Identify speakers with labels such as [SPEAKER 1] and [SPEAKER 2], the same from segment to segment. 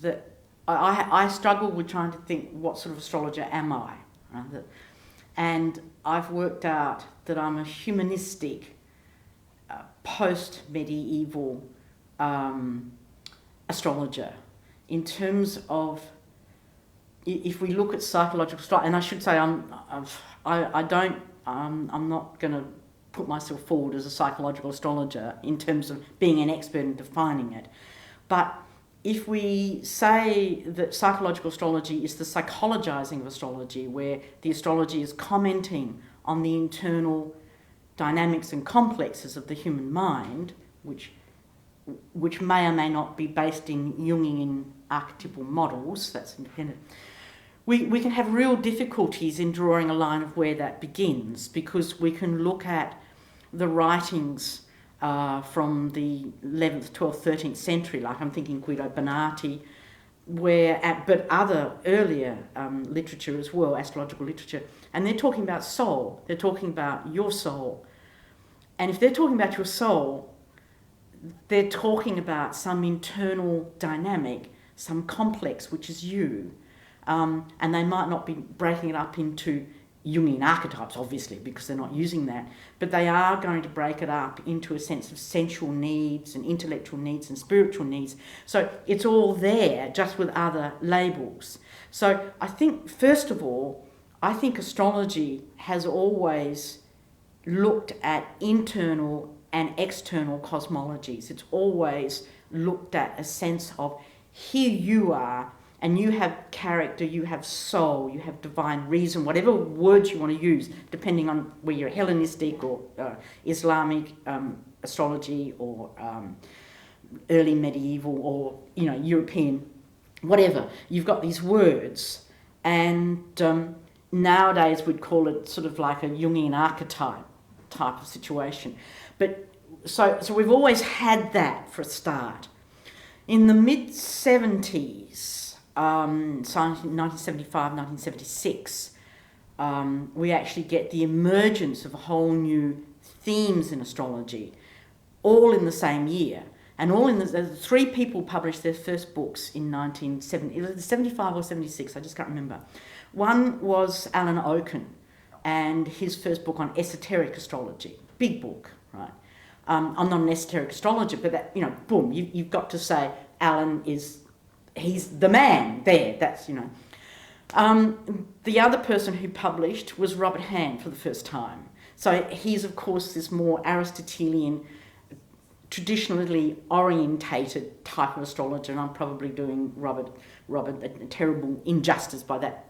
[SPEAKER 1] that I struggle with trying to think what sort of astrologer am I, right? And I've worked out that I'm a humanistic, post-medieval astrologer in terms of, if we look at psychological astrology, and I should say I'm not going to put myself forward as a psychological astrologer in terms of being an expert in defining it, but if we say that psychological astrology is the psychologizing of astrology, where the astrology is commenting on the internal dynamics and complexes of the human mind, which may or may not be based in Jungian archetypal models, that's independent, we can have real difficulties in drawing a line of where that begins, because we can look at the writings from the 11th, 12th, 13th century, like I'm thinking Guido Bernati, but other earlier literature as well, astrological literature, and they're talking about soul, they're talking about your soul. And if they're talking about your soul, they're talking about some internal dynamic, some complex, which is you. And they might not be breaking it up into Jungian archetypes, obviously, because they're not using that, but they are going to break it up into a sense of sensual needs and intellectual needs and spiritual needs. So it's all there, just with other labels. So I think, first of all, I think astrology has always looked at internal and external cosmologies. It's always looked at a sense of, here you are, and you have character, you have soul, you have divine reason, whatever words you want to use, depending on whether you're Hellenistic or Islamic astrology or early medieval or European, whatever. You've got these words, and nowadays we'd call it sort of like a Jungian archetype type of situation. But so we've always had that for a start. In the mid-70s, so 1975, 1976, we actually get the emergence of a whole new themes in astrology, all in the same year. And all in the three people published their first books in 1970, it was 75 or 76, I just can't remember. One was Alan Oken, and his first book on esoteric astrology, big book, right? I'm not an esoteric astrologer, but that, boom, you've got to say Alan he's the man there, that's, The other person who published was Robert Hand for the first time. So he's, of course, this more Aristotelian, traditionally orientated type of astrologer, and I'm probably doing Robert a terrible injustice by that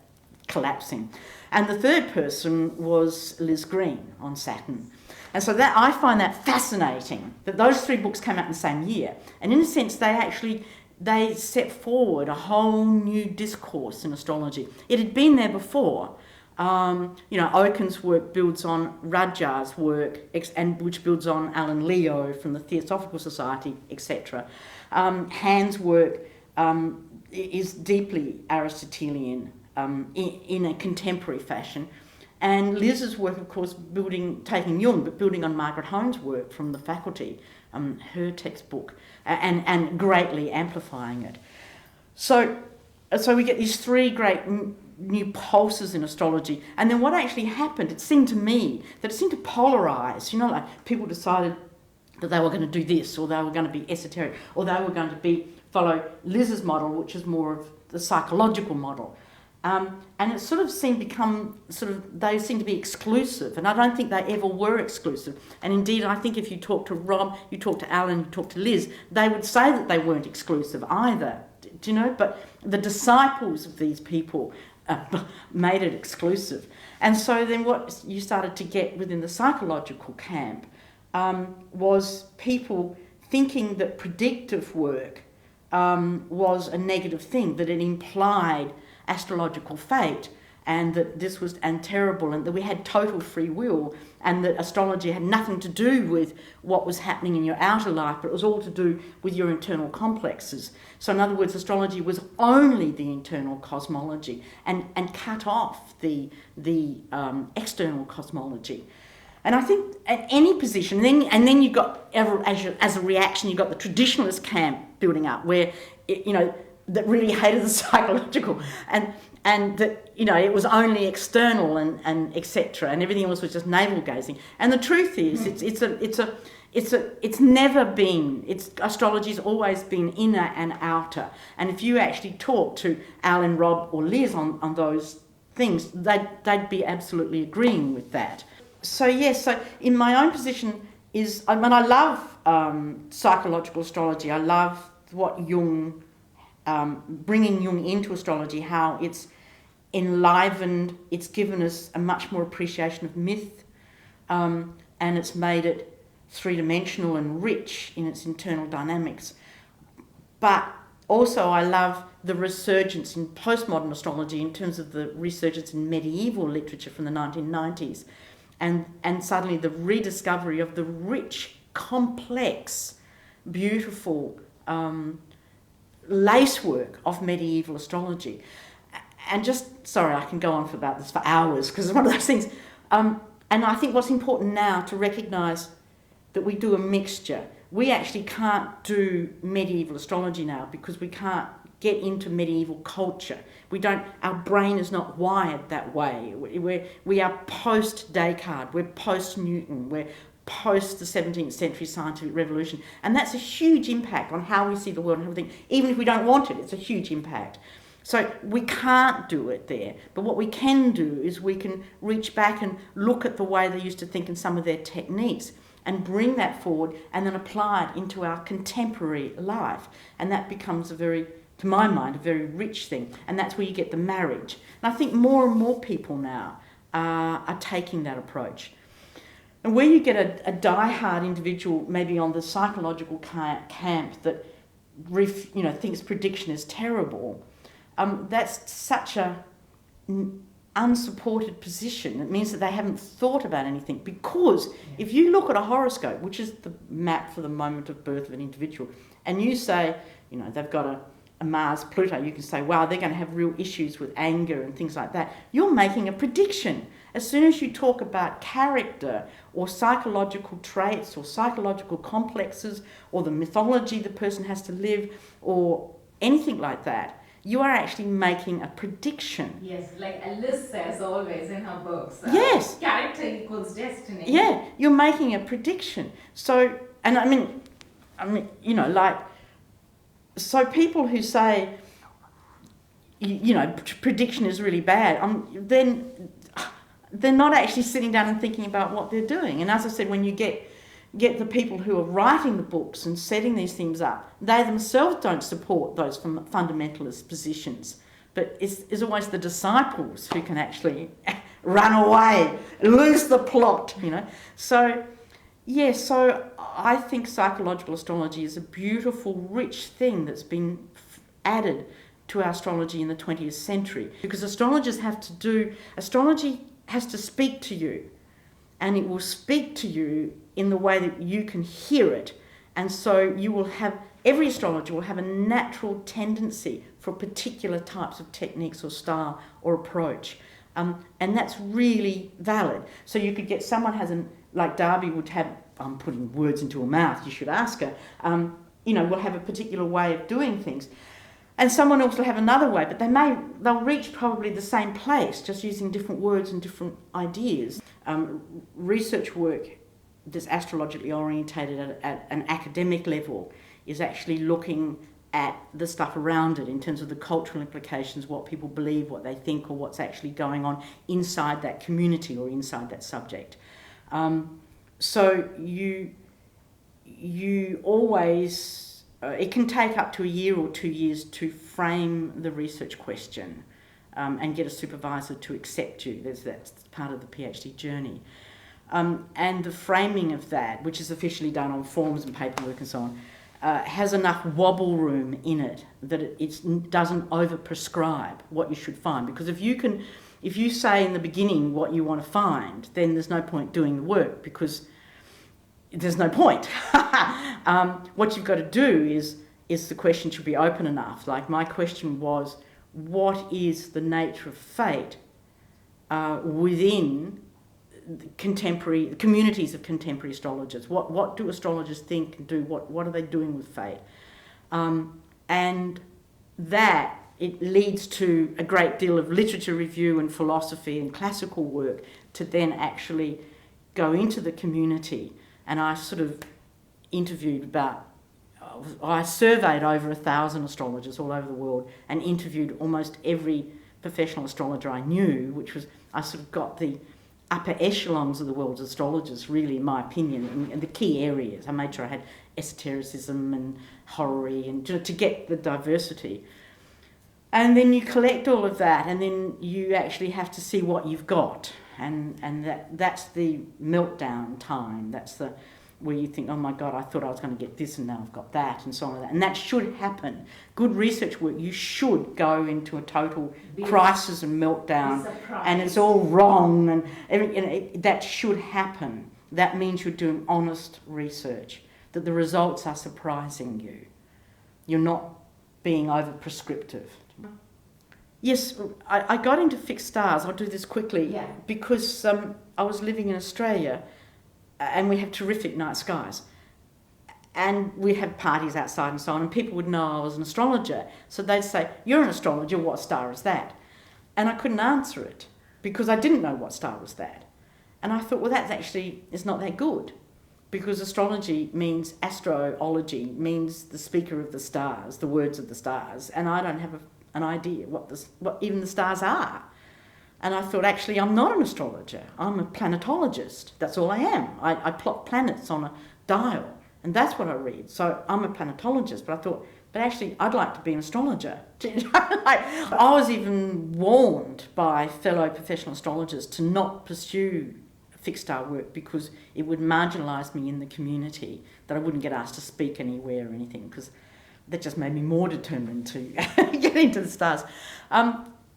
[SPEAKER 1] collapsing. And the third person was Liz Green on Saturn. And so that I find that fascinating, that those three books came out in the same year. And in a sense, they set forward a whole new discourse in astrology. It had been there before. Oken's work builds on Rajah's work, and which builds on Alan Leo from the Theosophical Society, etc. Hand's work is deeply Aristotelian in a contemporary fashion. And Liz's work, of course, taking Jung, but building on Margaret Hone's work from the faculty, her textbook, and greatly amplifying it. So we get these three great new pulses in astrology. And then what actually happened, it seemed to me that it seemed to polarize. Like people decided that they were going to do this, or they were going to be esoteric, or they were going to follow Liz's model, which is more of the psychological model. And it sort of they seem to be exclusive, and I don't think they ever were exclusive. And indeed, I think if you talk to Rob, you talk to Alan, you talk to Liz, they would say that they weren't exclusive either, do you know? But the disciples of these people made it exclusive. And so then what you started to get within the psychological camp was people thinking that predictive work was a negative thing, that it implied astrological fate, and that this was terrible, and that we had total free will, and that astrology had nothing to do with what was happening in your outer life, but it was all to do with your internal complexes. So in other words, astrology was only the internal cosmology and cut off the external cosmology. And I think at any position, then you got, as a reaction, you got the traditionalist camp building up, where that really hated the psychological, and that, you know, it was only external and etc. and everything else was just navel gazing. And the truth is, it's never been. Astrology's always been inner and outer. And if you actually talk to Alan, Rob, or Liz on those things, they'd be absolutely agreeing with that. So yes, so in my own position is, I mean, I love psychological astrology. I love what Jung, bringing Jung into astrology, how it's enlivened, it's given us a much more appreciation of myth, and it's made it three-dimensional and rich in its internal dynamics. But also I love the resurgence in postmodern astrology in terms of the resurgence in medieval literature from the 1990s, and suddenly the rediscovery of the rich, complex, beautiful lacework of medieval astrology. And just, sorry, I can go on about this for hours because it's one of those things. And I think what's important now to recognise that we do a mixture. We actually can't do medieval astrology now because we can't get into medieval culture. Our brain is not wired that way. We are post-Descartes, we're post-Newton, we're post the 17th century scientific revolution. And that's a huge impact on how we see the world and everything. Even if we don't want it, it's a huge impact. So we can't do it there. But what we can do is we can reach back and look at the way they used to think in some of their techniques and bring that forward and then apply it into our contemporary life. And that becomes to my mind, a very rich thing. And that's where you get the marriage. And I think more and more people now are taking that approach. And where you get a die-hard individual, maybe on the psychological camp that thinks prediction is terrible, that's such a unsupported position. It means that they haven't thought about anything, because if you look at a horoscope, which is the map for the moment of birth of an individual, and you say, they've got a Mars Pluto, you can say, wow, they're going to have real issues with anger and things like that. You're making a prediction. As soon as you talk about character or psychological traits or psychological complexes or the mythology the person has to live or anything like that, you are actually making a prediction.
[SPEAKER 2] Yes, like Alice says always in her books.
[SPEAKER 1] Yes.
[SPEAKER 2] Character equals destiny.
[SPEAKER 1] Yeah, you're making a prediction. So, and I mean, so people who say, prediction is really bad, then they're not actually sitting down and thinking about what they're doing. And as I said, when you get the people who are writing the books and setting these things up, they themselves don't support those fundamentalist positions. But it's always the disciples who can actually run away, lose the plot, So, so I think psychological astrology is a beautiful, rich thing that's been added to our astrology in the 20th century. Because astrology has to speak to you, and it will speak to you in the way that you can hear it. And so every astrologer will have a natural tendency for particular types of techniques or style or approach. And that's really valid. So you could get someone like Darby would have, I'm putting words into her mouth, you should ask her, will have a particular way of doing things. And someone else will have another way, but they'll reach probably the same place, just using different words and different ideas. Research work that's astrologically orientated at an academic level is actually looking at the stuff around it in terms of the cultural implications, what people believe, what they think, or what's actually going on inside that community or inside that subject. So you always... it can take up to a year or 2 years to frame the research question and get a supervisor to accept you. That's part of the PhD journey. And the framing of that, which is officially done on forms and paperwork and so on, has enough wobble room in it that it doesn't over-prescribe what you should find. Because if you say in the beginning what you want to find, then there's no point doing the work, because there's no point. What you've got to do is the question should be open enough. Like my question was, what is the nature of fate within contemporary communities of contemporary astrologers? What do astrologers think and do? What are they doing with fate? And that it leads to a great deal of literature review and philosophy and classical work to then actually go into the community. And I sort of I surveyed over 1,000 astrologers all over the world and interviewed almost every professional astrologer I knew, I sort of got the upper echelons of the world's astrologers, really, in my opinion, in the key areas. I made sure I had esotericism and horary and to get the diversity. And then you collect all of that, and then you actually have to see what you've got. And that's the meltdown time. That's where you think, oh my God, I thought I was going to get this and now I've got that, and so on. And that should happen. Good research work, you should go into a total crisis and meltdown, and it's all wrong, and that should happen. That means you're doing honest research, that the results are surprising you. You're not being over-prescriptive. Yes, I got into fixed stars. I'll do this quickly.
[SPEAKER 2] Yeah.
[SPEAKER 1] Because I was living in Australia, and we have terrific night skies. And we had parties outside and so on, and people would know I was an astrologer. So they'd say, "You're an astrologer, what star is that?" And I couldn't answer it because I didn't know what star was that. And I thought, well, that actually is not that good, because astrology means, astrology means the speaker of the stars, the words of the stars, and I don't have an idea what even the stars are. And I thought, actually, I'm not an astrologer. I'm a planetologist. That's all I am. I plot planets on a dial, and that's what I read. So I'm a planetologist, but I thought, but actually, I'd like to be an astrologer. I was even warned by fellow professional astrologers to not pursue fixed star work because it would marginalise me in the community, that I wouldn't get asked to speak anywhere or anything, because that just made me more determined to get into the stars.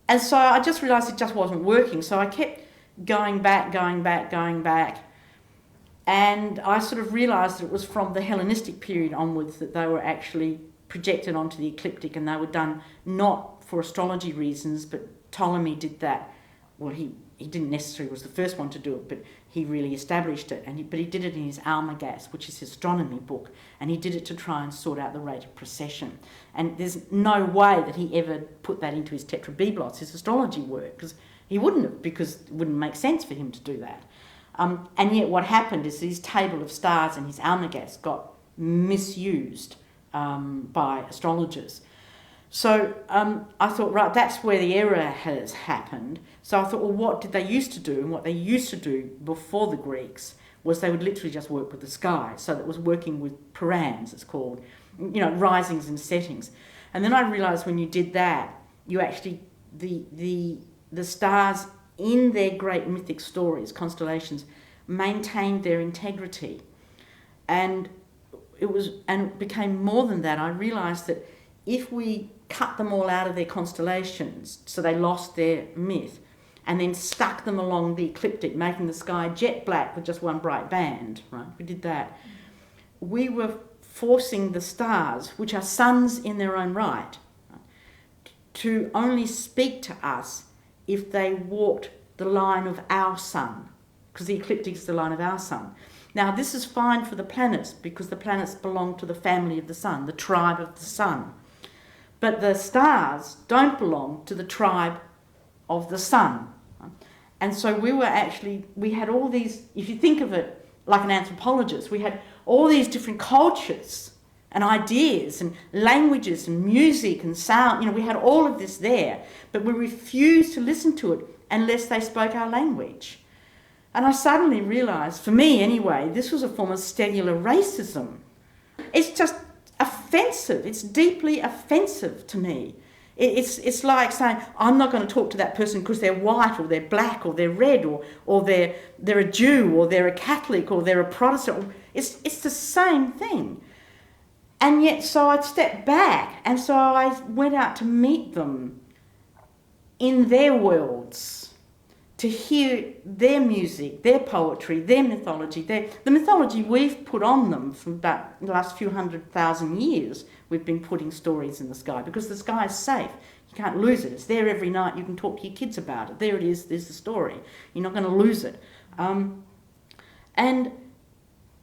[SPEAKER 1] And so I just realised it just wasn't working. So I kept going back. And I sort of realised that it was from the Hellenistic period onwards that they were actually projected onto the ecliptic, and they were done not for astrology reasons, but Ptolemy did that. Well, he didn't necessarily was the first one to do it, but he really established it. But he did it in his Almagest, which is his astronomy book, and he did it to try and sort out the rate of precession. And there's no way that he ever put that into his Tetrabiblos, his astrology work, because he wouldn't have, because it wouldn't make sense for him to do that. And yet what happened is his table of stars and his Almagest got misused by astrologers. So I thought, right, that's where the error has happened. So I thought, well, what did they used to do? And what they used to do before the Greeks was they would literally just work with the sky. So that was working with params, it's called, risings and settings. And then I realised when you did that, you actually, the stars in their great mythic stories, constellations, maintained their integrity. And it became more than that. I realised that if we cut them all out of their constellations so they lost their myth, and then stuck them along the ecliptic, making the sky jet black with just one bright band, right? We did that. We were forcing the stars, which are suns in their own right, to only speak to us if they walked the line of our sun, because the ecliptic is the line of our sun. Now, this is fine for the planets, because the planets belong to the family of the sun, the tribe of the sun. But the stars don't belong to the tribe of the sun. And so we had all these, if you think of it like an anthropologist, we had all these different cultures and ideas and languages and music and sound. We had all of this there, but we refused to listen to it unless they spoke our language. And I suddenly realised, for me anyway, this was a form of stellar racism. It's just offensive. It's deeply offensive to me. It's like saying, I'm not going to talk to that person because they're white or they're black or they're red or they're a Jew or they're a Catholic or they're a Protestant. It's the same thing. And yet, so I stepped back, and so I went out to meet them in their worlds, to hear their music, their poetry, their mythology, the mythology we've put on them for about the last few 100,000 years. We've been putting stories in the sky because the sky is safe. You can't lose it. It's there every night. You can talk to your kids about it. There it is. There's the story. You're not going to lose it. And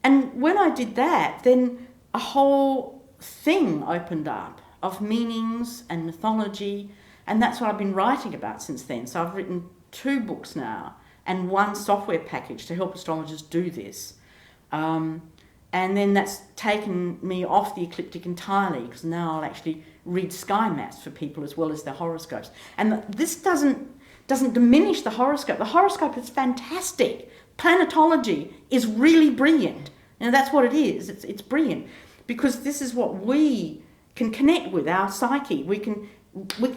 [SPEAKER 1] when I did that, then a whole thing opened up. of meanings and mythology, and that's what I've been writing about since then. So I've written 2 books now and 1 software package to help astrologers do this. And then that's taken me off the ecliptic entirely, because now I'll actually read sky maps for people as well as their horoscopes. And this doesn't diminish the horoscope. The horoscope is fantastic. Planetology is really brilliant. And that's what it is. It's brilliant, because this is what we can connect with, our psyche. We can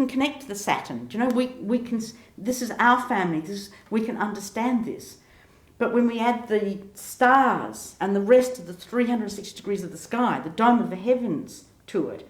[SPEAKER 1] connect to the Saturn. Do you know, we can. This is our family. We can understand this. But when we add the stars and the rest of the 360 degrees of the sky, the dome of the heavens to it,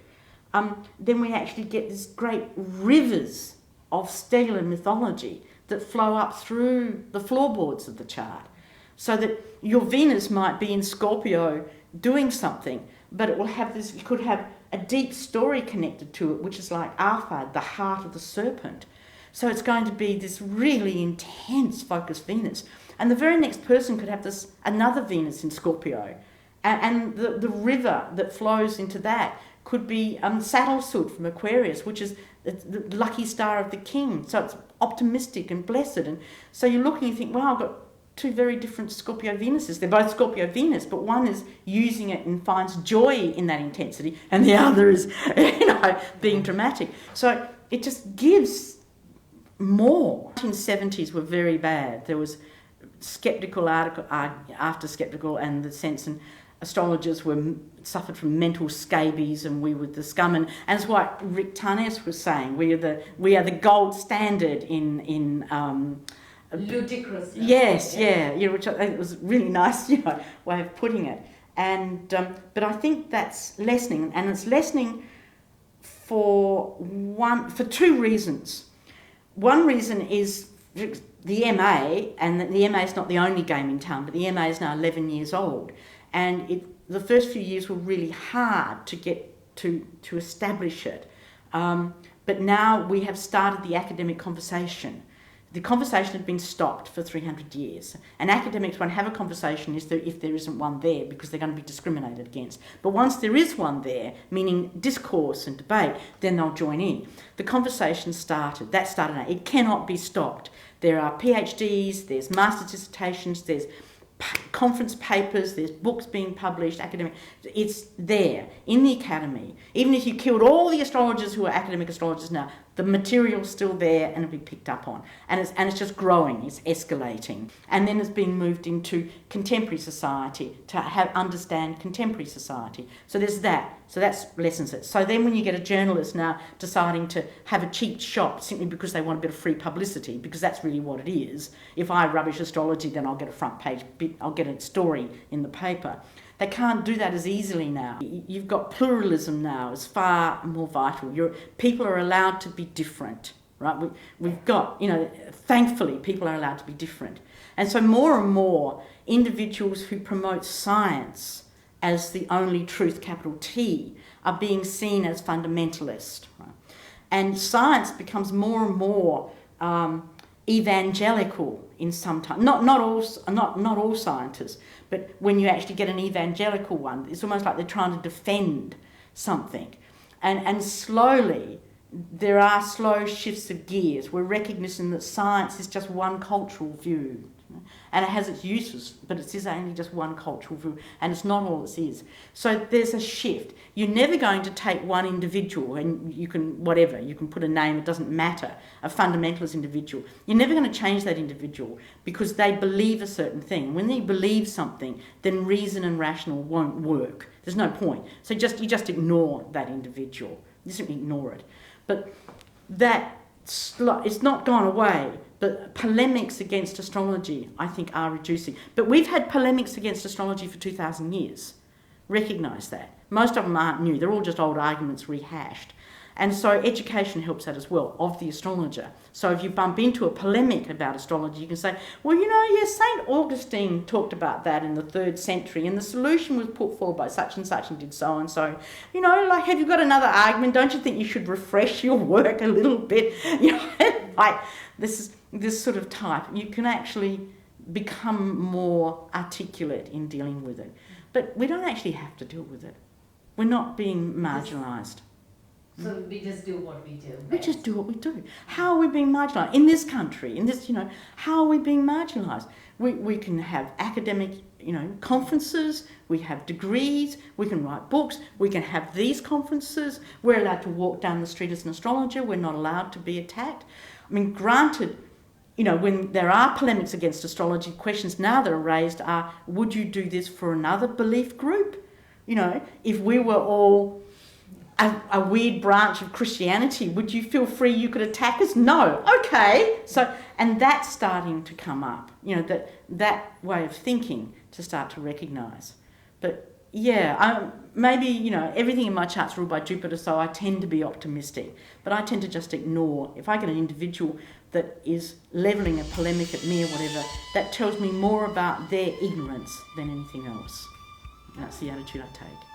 [SPEAKER 1] then we actually get these great rivers of stellar mythology that flow up through the floorboards of the chart. So that your Venus might be in Scorpio doing something, but it will have this, it could have a deep story connected to it, which is like Arthad, the heart of the serpent. So it's going to be this really intense focused Venus. And the very next person could have this another Venus in Scorpio. And the river that flows into that could be Saddlesoot from Aquarius, which is the lucky star of the king. So it's optimistic and blessed. And so you're looking and you think, wow, I've got 2 very different Scorpio Venuses. They're both Scorpio Venus, but one is using it and finds joy in that intensity, and the other is, being dramatic. So it just gives more. The 1970s were very bad. There was skeptical article after skeptical, and the sense and astrologers suffered from mental scabies, and we were the scum. And as what Rick Tarnes was saying, we are the gold standard in
[SPEAKER 2] ludicrous.
[SPEAKER 1] Yes, which I think was really nice, way of putting it. And but I think that's lessening, and it's lessening for 2 reasons. One reason is the MA, and the MA is not the only game in town, but the MA is now 11 years old, and the first few years were really hard to get to establish it. But now we have started the academic conversation. The conversation had been stopped for 300 years. And academics won't have a conversation if there isn't one there, because they're going to be discriminated against. But once there is one there, meaning discourse and debate, then they'll join in. The conversation started. That started now. It cannot be stopped. There are PhDs, there's master's dissertations, there's conference papers, there's books being published, academic. It's there in the academy. Even if you killed all the astrologers who are academic astrologers now, the material's still there and it'll be picked up on. And it's just growing, it's escalating. And then it's being moved into contemporary society, to understand contemporary society. So there's that. So that lessens it. So then when you get a journalist now deciding to have a cheap shot simply because they want a bit of free publicity, because that's really what it is. If I rubbish astrology, then I'll get a front page, I'll get a story in the paper. They can't do that as easily now. You've got pluralism now. It's far more vital. People are allowed to be different, right? We've got, thankfully, people are allowed to be different. And so more and more individuals who promote science as the only truth, capital T, are being seen as fundamentalist. Right? And science becomes more and more evangelical in some time. Not all scientists, but when you actually get an evangelical one, it's almost like they're trying to defend something. And slowly, there are slow shifts of gears. We're recognising that science is just one cultural view. And it has its uses, but it is only just one cultural view, and it's not all it is. So there's a shift. You're never going to take one individual, and you can put a name, it doesn't matter, a fundamentalist individual. You're never going to change that individual because they believe a certain thing. When they believe something, then reason and rational won't work. There's no point. So you just ignore that individual. You simply ignore it. But it's not gone away. But polemics against astrology, I think, are reducing. But we've had polemics against astrology for 2,000 years. Recognise that. Most of them aren't new. They're all just old arguments rehashed. And so education helps that as well, of the astrologer. So if you bump into a polemic about astrology, you can say, well, yes, St. Augustine talked about that in the 3rd century, and the solution was put forward by such and such and did so and so. Have you got another argument? Don't you think you should refresh your work a little bit? This sort of type. You can actually become more articulate in dealing with it. But we don't actually have to deal with it. We're not being marginalised.
[SPEAKER 2] So we just do what we do.
[SPEAKER 1] We just do what we do. How are we being marginalised? In this country, how are we being marginalised? We can have academic, conferences, we have degrees, we can write books, we can have these conferences, we're allowed to walk down the street as an astrologer, we're not allowed to be attacked. I mean, granted, when there are polemics against astrology, questions now that are raised are, would you do this for another belief group? If we were all a weird branch of Christianity, would you feel free you could attack us? No. Okay. So, and that's starting to come up, that way of thinking to start to recognise. But yeah, maybe, everything in my chart's ruled by Jupiter, so I tend to be optimistic. But I tend to just ignore. If I get an individual that is levelling a polemic at me or whatever, that tells me more about their ignorance than anything else. And that's the attitude I take.